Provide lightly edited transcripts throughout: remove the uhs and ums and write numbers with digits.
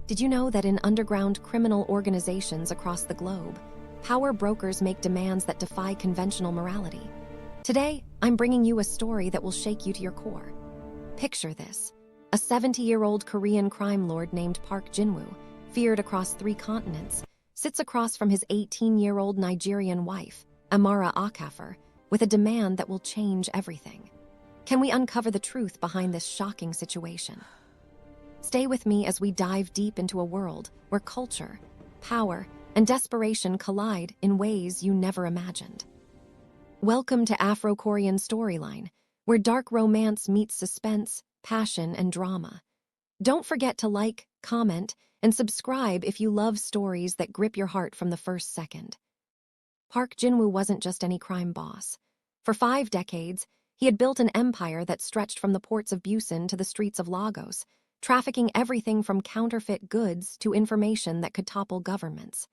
Did you know that in underground criminal organizations across the globe, power brokers make demands that defy conventional morality? Today, I'm bringing you a story that will shake you to your core. Picture this. A 70-year-old Korean crime lord named Park Jin-woo, feared across 3 continents, sits across from his 18-year-old Nigerian wife, Amara Okafor, with a demand that will change everything. Can we uncover the truth behind this shocking situation? Stay with me as we dive deep into a world where culture, power, and desperation collide in ways you never imagined. Welcome to Afrokorean Storyline, where dark romance meets suspense, passion, and drama. Don't forget to like, comment, and subscribe if you love stories that grip your heart from the first second. Park Jin-woo wasn't just any crime boss. For 5 decades, he had built an empire that stretched from the ports of Busan to the streets of Lagos, trafficking everything from counterfeit goods to information that could topple governments.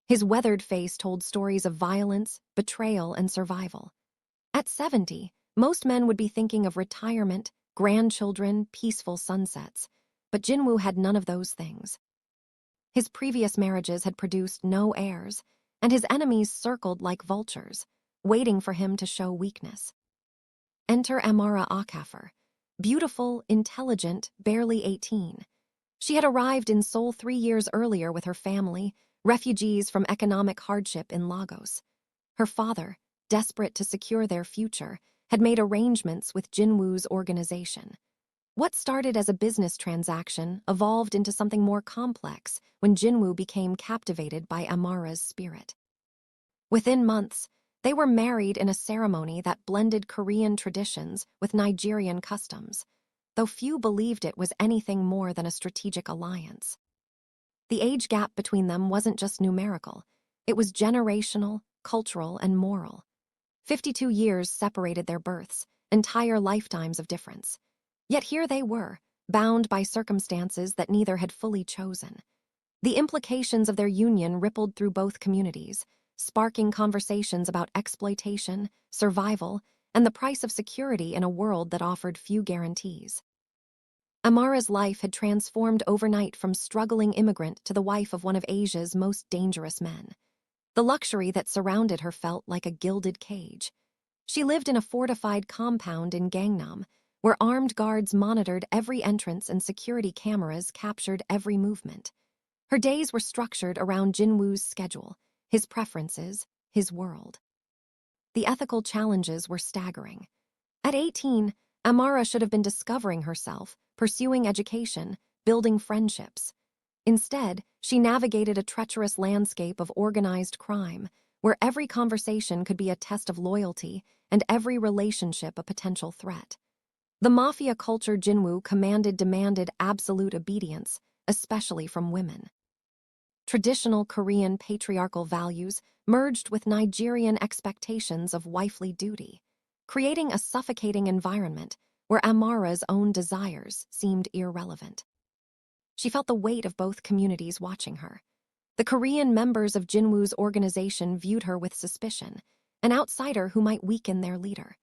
His weathered face told stories of violence, betrayal, and survival. At 70, most men would be thinking of retirement, grandchildren, peaceful sunsets. But Jin-woo had none of those things. His previous marriages had produced no heirs, and his enemies circled like vultures, waiting for him to show weakness. Enter Amara Okafor. Beautiful, intelligent, barely 18. She had arrived in Seoul 3 years earlier with her family, refugees from economic hardship in Lagos. Her father, desperate to secure their future, had made arrangements with Jin-woo's organization. What started as a business transaction evolved into something more complex when Jin-woo became captivated by Amara's spirit. Within months, they were married in a ceremony that blended Korean traditions with Nigerian customs, though few believed it was anything more than a strategic alliance. The age gap between them wasn't just numerical, it was generational, cultural, and moral. 52 years separated their births, entire lifetimes of difference. Yet here they were, bound by circumstances that neither had fully chosen. The implications of their union rippled through both communities, sparking conversations about exploitation, survival, and the price of security in a world that offered few guarantees. Amara's life had transformed overnight from struggling immigrant to the wife of one of Asia's most dangerous men. The luxury that surrounded her felt like a gilded cage. She lived in a fortified compound in Gangnam, where armed guards monitored every entrance and security cameras captured every movement. Her days were structured around Jin-woo's schedule, his preferences, his world. The ethical challenges were staggering. At 18, Amara should have been discovering herself, pursuing education, building friendships. Instead, she navigated a treacherous landscape of organized crime, where every conversation could be a test of loyalty and every relationship a potential threat. The Mafia culture Jin-woo demanded absolute obedience, especially from women. Traditional Korean patriarchal values merged with Nigerian expectations of wifely duty, creating a suffocating environment where Amara's own desires seemed irrelevant. She felt the weight of both communities watching her. The Korean members of Jin-woo's organization viewed her with suspicion, an outsider who might weaken their leader.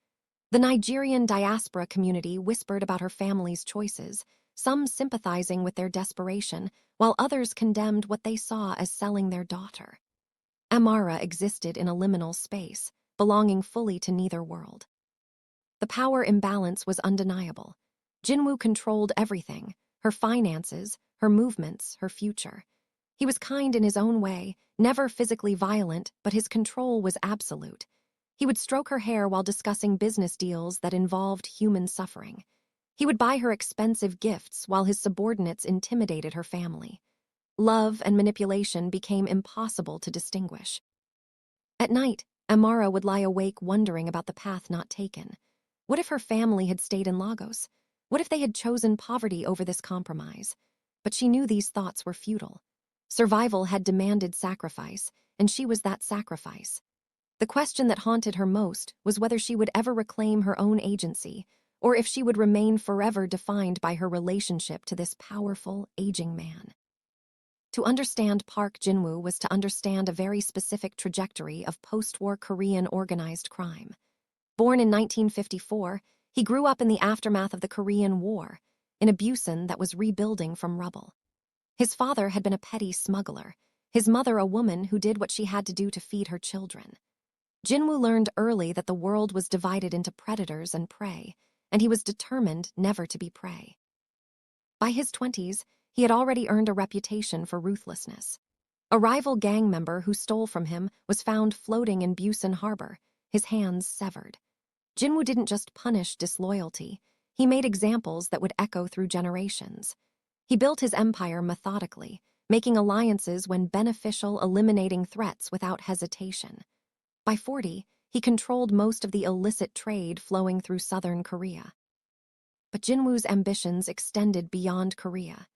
The Nigerian diaspora community whispered about her family's choices, some sympathizing with their desperation, while others condemned what they saw as selling their daughter. Amara existed in a liminal space, belonging fully to neither world. The power imbalance was undeniable. Jin-woo controlled everything, her finances, her movements, her future. He was kind in his own way, never physically violent, but his control was absolute. He would stroke her hair while discussing business deals that involved human suffering. He would buy her expensive gifts while his subordinates intimidated her family. Love and manipulation became impossible to distinguish. At night, Amara would lie awake wondering about the path not taken. What if her family had stayed in Lagos? What if they had chosen poverty over this compromise? But she knew these thoughts were futile. Survival had demanded sacrifice, and she was that sacrifice. The question that haunted her most was whether she would ever reclaim her own agency, or if she would remain forever defined by her relationship to this powerful, aging man. To understand Park Jin-woo was to understand a very specific trajectory of post-war Korean organized crime. Born in 1954, he grew up in the aftermath of the Korean War, in a Busan that was rebuilding from rubble. His father had been a petty smuggler, his mother a woman who did what she had to do to feed her children. Jin-woo learned early that the world was divided into predators and prey, and he was determined never to be prey. By his 20s, he had already earned a reputation for ruthlessness. A rival gang member who stole from him was found floating in Busan Harbor, his hands severed. Jin-woo didn't just punish disloyalty, he made examples that would echo through generations. He built his empire methodically, making alliances when beneficial, eliminating threats without hesitation. By 40, he controlled most of the illicit trade flowing through southern Korea. But Jin-woo's ambitions extended beyond Korea.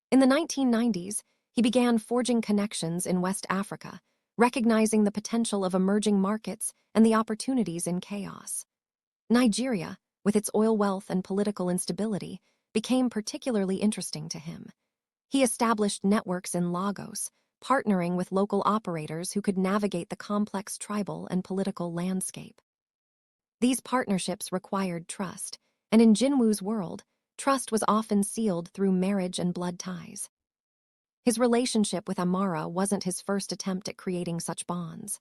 In the 1990s, he began forging connections in West Africa, recognizing the potential of emerging markets and the opportunities in chaos. Nigeria, with its oil wealth and political instability, became particularly interesting to him. He established networks in Lagos, partnering with local operators who could navigate the complex tribal and political landscape. These partnerships required trust, and in Jin-woo's world, trust was often sealed through marriage and blood ties. His relationship with Amara wasn't his first attempt at creating such bonds.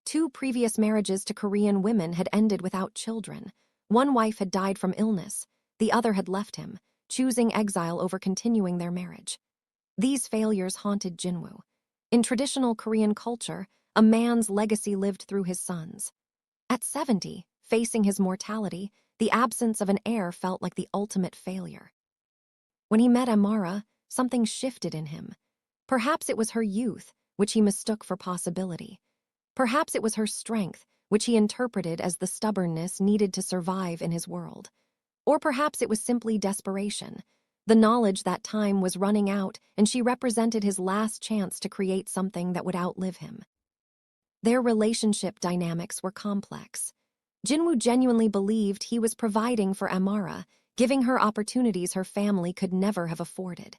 2 previous marriages to Korean women had ended without children. One wife had died from illness, the other had left him, choosing exile over continuing their marriage. These failures haunted Jin-woo. In traditional Korean culture, a man's legacy lived through his sons. At 70, facing his mortality, the absence of an heir felt like the ultimate failure. When he met Amara, something shifted in him. Perhaps it was her youth, which he mistook for possibility. Perhaps it was her strength, which he interpreted as the stubbornness needed to survive in his world. Or perhaps it was simply desperation, the knowledge that time was running out and she represented his last chance to create something that would outlive him. Their relationship dynamics were complex. Jin-woo genuinely believed he was providing for Amara, giving her opportunities her family could never have afforded.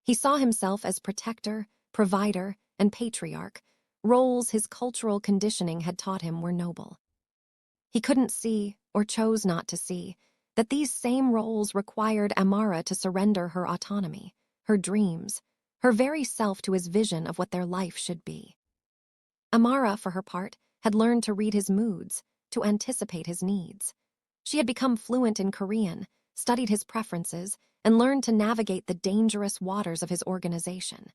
He saw himself as protector, provider, and patriarch, roles his cultural conditioning had taught him were noble. He couldn't see, or chose not to see, that these same roles required Amara to surrender her autonomy, her dreams, her very self to his vision of what their life should be. Amara, for her part, had learned to read his moods, to anticipate his needs. She had become fluent in Korean, studied his preferences, and learned to navigate the dangerous waters of his organization.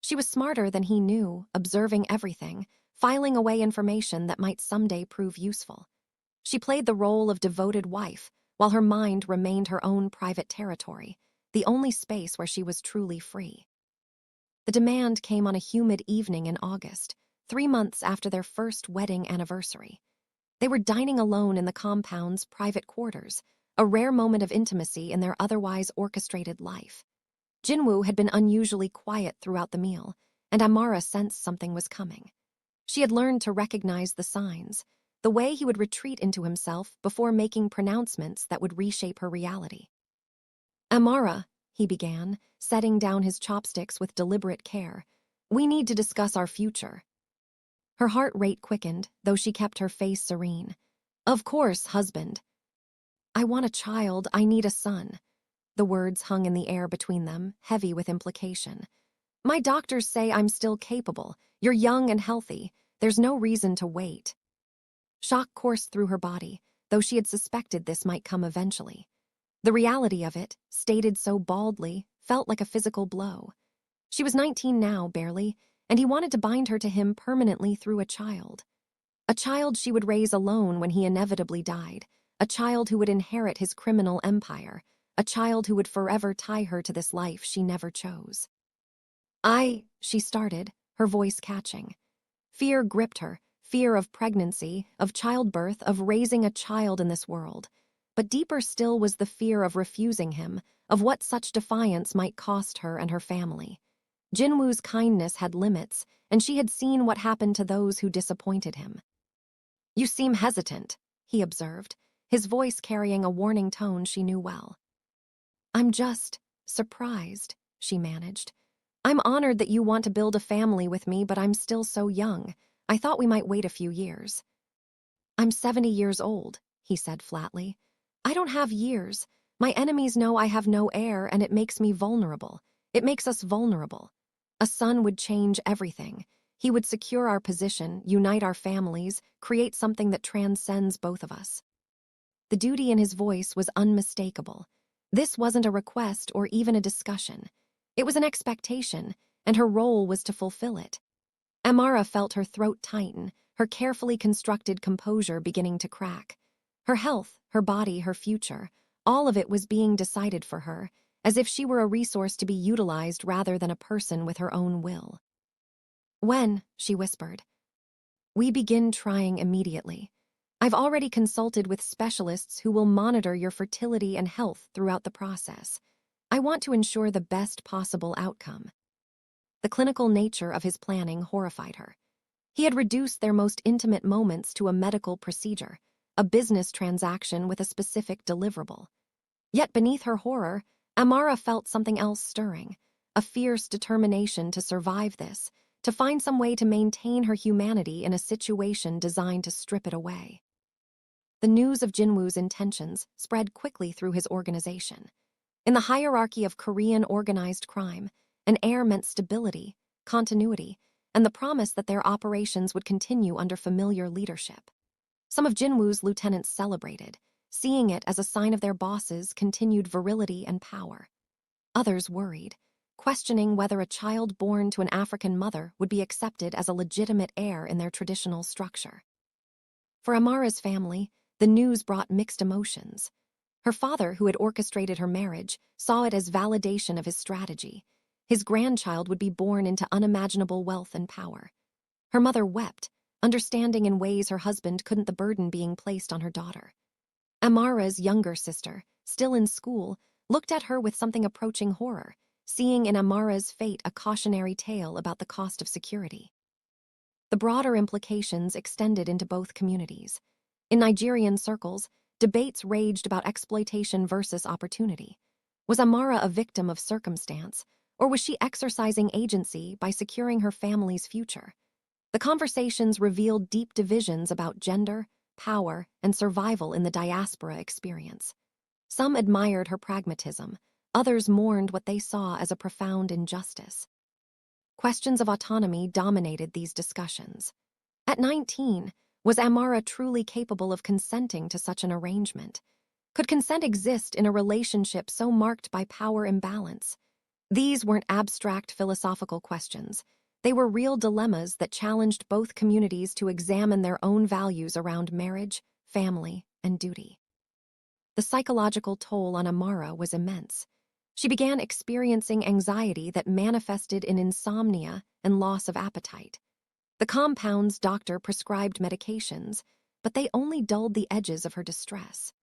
She was smarter than he knew, observing everything, filing away information that might someday prove useful. She played the role of devoted wife, while her mind remained her own private territory, the only space where she was truly free. The demand came on a humid evening in August, 3 months after their first wedding anniversary. They were dining alone in the compound's private quarters, a rare moment of intimacy in their otherwise orchestrated life. Jin-woo had been unusually quiet throughout the meal, and Amara sensed something was coming. She had learned to recognize the signs, the way he would retreat into himself before making pronouncements that would reshape her reality. "Amara," he began, setting down his chopsticks with deliberate care, "we need to discuss our future." Her heart rate quickened, though she kept her face serene. "Of course, husband." "I want a child, I need a son." The words hung in the air between them, heavy with implication. "My doctors say I'm still capable. You're young and healthy. There's no reason to wait." Shock coursed through her body, though she had suspected this might come eventually. The reality of it, stated so baldly, felt like a physical blow. She was 19 now, barely, and he wanted to bind her to him permanently through a child. A child she would raise alone when he inevitably died, a child who would inherit his criminal empire, a child who would forever tie her to this life she never chose. She started, her voice catching. Fear gripped her, fear of pregnancy, of childbirth, of raising a child in this world. But deeper still was the fear of refusing him, of what such defiance might cost her and her family. Jin-woo's kindness had limits, and she had seen what happened to those who disappointed him. "You seem hesitant," he observed, his voice carrying a warning tone she knew well. "I'm just surprised," she managed. "I'm honored that you want to build a family with me, but I'm still so young. I thought we might wait a few years." "I'm 70 years old," he said flatly. "I don't have years. My enemies know I have no heir, and it makes me vulnerable. It makes us vulnerable. A son would change everything. He would secure our position, unite our families, create something that transcends both of us. The duty in his voice was unmistakable. This wasn't a request or even a discussion. It was an expectation, and her role was to fulfill it. Amara felt her throat tighten, her carefully constructed composure beginning to crack. Her health, her body, her future, all of it was being decided for her, as if she were a resource to be utilized rather than a person with her own will. "When?" she whispered. "We begin trying immediately. I've already consulted with specialists who will monitor your fertility and health throughout the process. I want to ensure the best possible outcome." The clinical nature of his planning horrified her. He had reduced their most intimate moments to a medical procedure, a business transaction with a specific deliverable. Yet beneath her horror, Amara felt something else stirring, a fierce determination to survive this, to find some way to maintain her humanity in a situation designed to strip it away. The news of Jin-woo's intentions spread quickly through his organization. In the hierarchy of Korean organized crime, an heir meant stability, continuity, and the promise that their operations would continue under familiar leadership. Some of Jin-woo's lieutenants celebrated, seeing it as a sign of their boss's continued virility and power. Others worried, questioning whether a child born to an African mother would be accepted as a legitimate heir in their traditional structure. For Amara's family, the news brought mixed emotions. Her father, who had orchestrated her marriage, saw it as validation of his strategy. His grandchild would be born into unimaginable wealth and power. Her mother wept, understanding in ways her husband couldn't the burden being placed on her daughter. Amara's younger sister, still in school, looked at her with something approaching horror, seeing in Amara's fate a cautionary tale about the cost of security. The broader implications extended into both communities. In Nigerian circles, debates raged about exploitation versus opportunity. Was Amara a victim of circumstance, or was she exercising agency by securing her family's future? The conversations revealed deep divisions about gender, power, and survival in the diaspora experience. Some admired her pragmatism, others mourned what they saw as a profound injustice. Questions of autonomy dominated these discussions. At 19, was Amara truly capable of consenting to such an arrangement? Could consent exist in a relationship so marked by power imbalance? These weren't abstract philosophical questions. They were real dilemmas that challenged both communities to examine their own values around marriage, family, and duty. The psychological toll on Amara was immense. She began experiencing anxiety that manifested in insomnia and loss of appetite. The compound's doctor prescribed medications, but they only dulled the edges of her distress.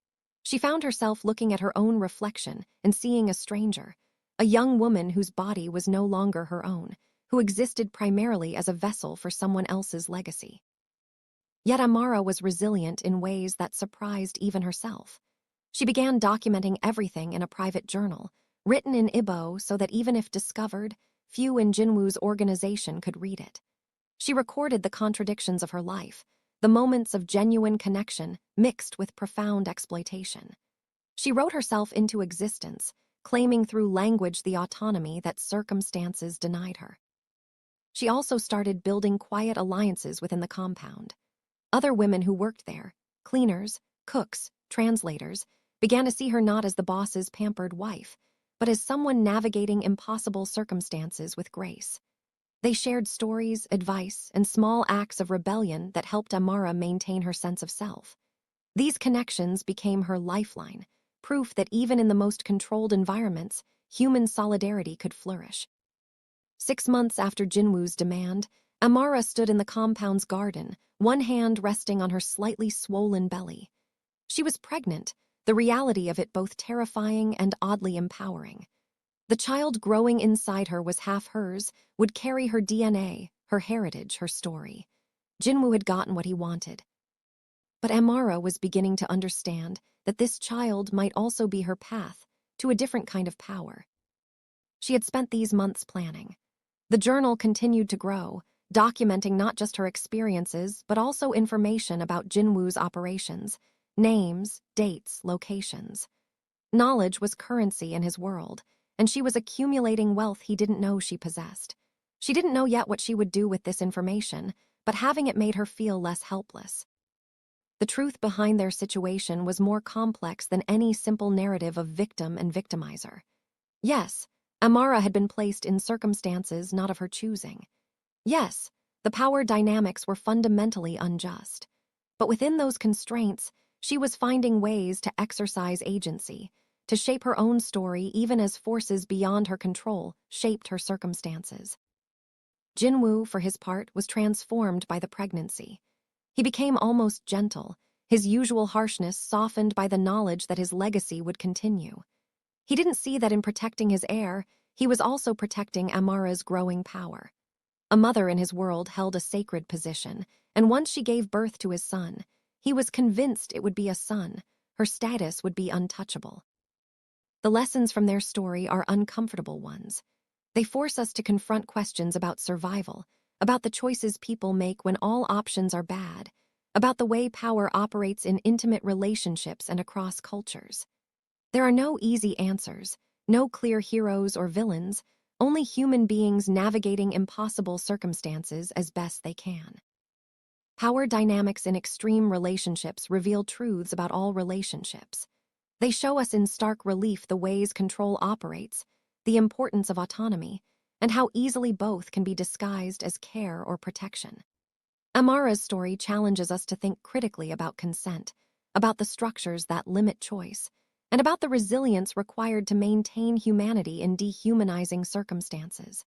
She found herself looking at her own reflection and seeing a stranger, a young woman whose body was no longer her own, who existed primarily as a vessel for someone else's legacy. Yet Amara was resilient in ways that surprised even herself. She began documenting everything in a private journal, written in Igbo so that even if discovered, few in Jin-woo's organization could read it. She recorded the contradictions of her life, the moments of genuine connection mixed with profound exploitation. She wrote herself into existence, claiming through language the autonomy that circumstances denied her. She also started building quiet alliances within the compound. Other women who worked there, cleaners, cooks, translators, began to see her not as the boss's pampered wife, but as someone navigating impossible circumstances with grace. They shared stories, advice, and small acts of rebellion that helped Amara maintain her sense of self. These connections became her lifeline, proof that even in the most controlled environments, human solidarity could flourish. 6 months after Jin-woo's demand, Amara stood in the compound's garden, one hand resting on her slightly swollen belly. She was pregnant, the reality of it both terrifying and oddly empowering. The child growing inside her was half hers, would carry her DNA, her heritage, her story. Jin-woo had gotten what he wanted. But Amara was beginning to understand that this child might also be her path to a different kind of power. She had spent these months planning. The journal continued to grow, documenting not just her experiences, but also information about Jin-woo's operations, names, dates, locations. Knowledge was currency in his world, and she was accumulating wealth he didn't know she possessed. She didn't know yet what she would do with this information, but having it made her feel less helpless. The truth behind their situation was more complex than any simple narrative of victim and victimizer. Yes, Amara had been placed in circumstances not of her choosing. Yes, the power dynamics were fundamentally unjust. But within those constraints, she was finding ways to exercise agency, to shape her own story even as forces beyond her control shaped her circumstances. Jin-woo, for his part, was transformed by the pregnancy. He became almost gentle, his usual harshness softened by the knowledge that his legacy would continue. He didn't see that in protecting his heir, he was also protecting Amara's growing power. A mother in his world held a sacred position, and once she gave birth to his son, he was convinced it would be a son. Her status would be untouchable. The lessons from their story are uncomfortable ones. They force us to confront questions about survival, about the choices people make when all options are bad, about the way power operates in intimate relationships and across cultures. There are no easy answers, no clear heroes or villains, only human beings navigating impossible circumstances as best they can. Power dynamics in extreme relationships reveal truths about all relationships. They show us in stark relief the ways control operates, the importance of autonomy, and how easily both can be disguised as care or protection. Amara's story challenges us to think critically about consent, about the structures that limit choice, and about the resilience required to maintain humanity in dehumanizing circumstances.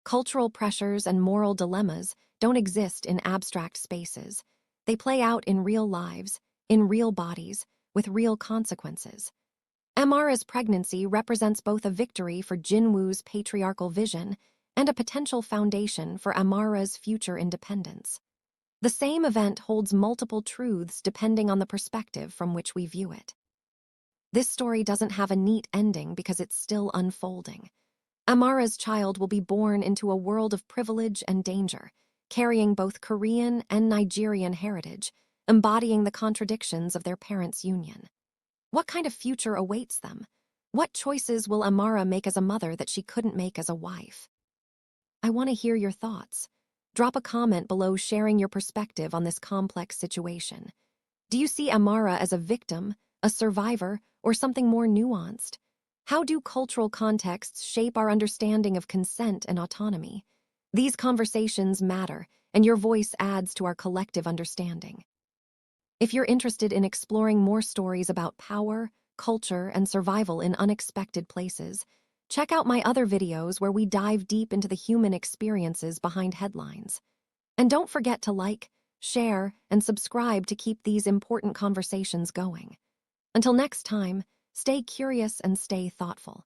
Cultural pressures and moral dilemmas don't exist in abstract spaces. They play out in real lives, in real bodies, with real consequences. Amara's pregnancy represents both a victory for Jin-woo's patriarchal vision and a potential foundation for Amara's future independence. The same event holds multiple truths depending on the perspective from which we view it. This story doesn't have a neat ending because it's still unfolding. Amara's child will be born into a world of privilege and danger, carrying both Korean and Nigerian heritage, embodying the contradictions of their parents' union. What kind of future awaits them? What choices will Amara make as a mother that she couldn't make as a wife? I want to hear your thoughts. Drop a comment below sharing your perspective on this complex situation. Do you see Amara as a victim, a survivor, or something more nuanced? How do cultural contexts shape our understanding of consent and autonomy? These conversations matter, and your voice adds to our collective understanding. If you're interested in exploring more stories about power, culture, and survival in unexpected places, check out my other videos where we dive deep into the human experiences behind headlines. And don't forget to like, share, and subscribe to keep these important conversations going. Until next time, stay curious and stay thoughtful.